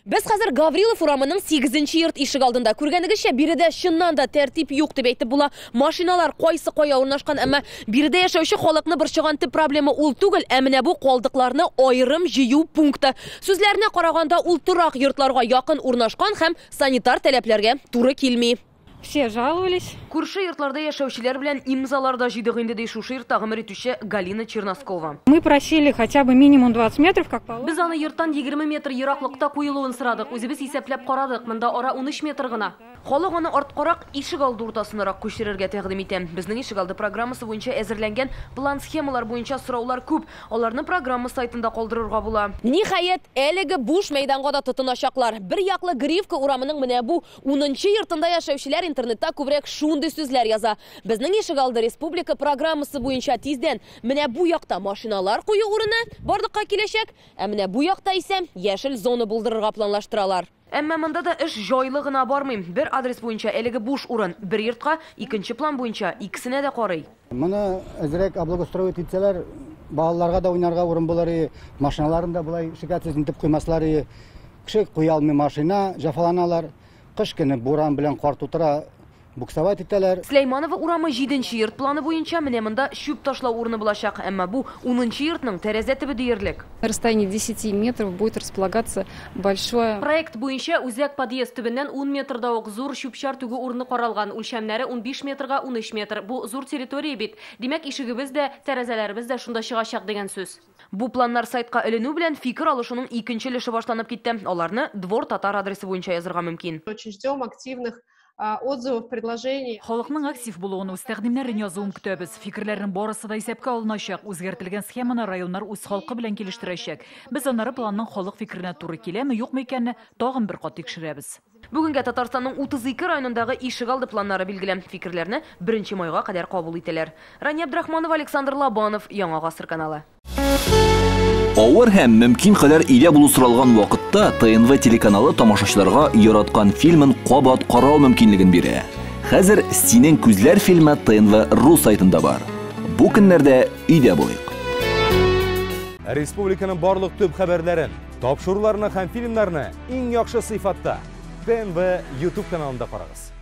Без хәзер Гаврилов урамының 8-нче йорт ишек алдында. Күргәнегезчә, биредә чыннан да тәртип юк дип әйтеп була. Машиналар кайсы кая урнашкан, әмма биредә яшәүче халыкны борчыган төп проблема ул түгел, ә менә бу калдыкларны аерым җыю пункты. Сүзләренә караганда, ул торак йортларга якын урнашкан һәм санитар таләпләргә туры килми. Все жаловались. Күрше йортларда яшәүчеләр белән имзаларда җыйдык инде ди шушы йортта гомер итүче Галина Черноскова. Мы просили хотя бы минимум 20 метров, как положено. Без аны йорттан 20 метр ераклыкта куелуын сорадык. Үзебез исәпләп карадык. Монда ара 13 метр гына. Халык аны арткарак ишек алды уртасынарак күчерергә тәкъдим итә. Безнең ишек алды программасы буенча әзерләнгән план схемалар буенча сораулар күп. Аларны программа сайтында калдырырга була. Ниһаять, әлеге буш мәйданга да тотыначаклар. Бер яклы Гривка урамының менә бу 10-нчы йортында яшәүчеләр интернетта күбрәк шундый сүзләр яза. Безнең ишек алды республика программасы буенча тиздән менә бу якта машиналар кую урыны барлыкка киләчәк, ә менә бу якта исә яшел зона булдырырга планлаштыралар. Әмма монда да эш җайлы гына бармый. Бер адрес буенча әлеге буш урын, бер йортка, икенче план буенча икесенә дә карый. Моны әзрәк облагоустроить итсәләр, балаларга да уйнарга урын булыр, машиналарын да булай шикаятсыз итеп куймаслар, кеше куя алмый машина, җафаланалар, кыш көне буран белән кар тутыра. Буксовать итәләр. Сөләйманова урамы 7-нче йорт планы буенча менә монда шүп ташлау урыны булачак, әмма бу 10-нчы йортның тәрәзә төбе диярлек. На расстоянии 10 метров будет располагаться большое. Проект буенча үзәк подъезд төбеннән 10 метрда ук зур шүпчар түгү урыны каралган. Үлчәмнәре 15 метрга 13 метр. Бу зур территория бит. Димәк, ишегебез дә, тәрәзәләребез дә шунда чыгачак дигән сүз. Бу планнар сайтка эленү белән фикер алышуның икенче өлеше башланып китте. Аларны Двор Татар адресы буенча язырга мөмкин. Очень ждем активных отзывов, предложений. Халыкның актив булуын үз тәкъдимнәрен язуын көтәбез. Фикерләрнең барысы да исәпкә алыначак. Үзгәртелгән схеманы районнар үз халкы белән килештерәчәк. Без аннары планның халык фикеренә туры киләме, юкмы икәнне тагын бер кат тикшерәбез. Бүгенгә Татарстанның 32 районындагы ишек алды планнары билгеләп, фикерләрне 1 майга кадәр кабул ителәр. Рания Абдрахманова, Александр Лобанов, Яңа Гасыр каналы. Авыр һәм мөмкин кадәр илә булу соралган вакытта ТНВ телеканалы тамашачыларга яраткан фильмын кабат карау мөмкинлеген бирә. Хәзер "Синең күзләр" фильмы ТНВ.ру сайтында бар. Бу көннәрдә өйдә булыйк. Республиканың барлык төп хәбәрләрен, тапшыруларны һәм фильмнарны иң яхшы сыйфатта ТНВ YouTube каналында карагыз.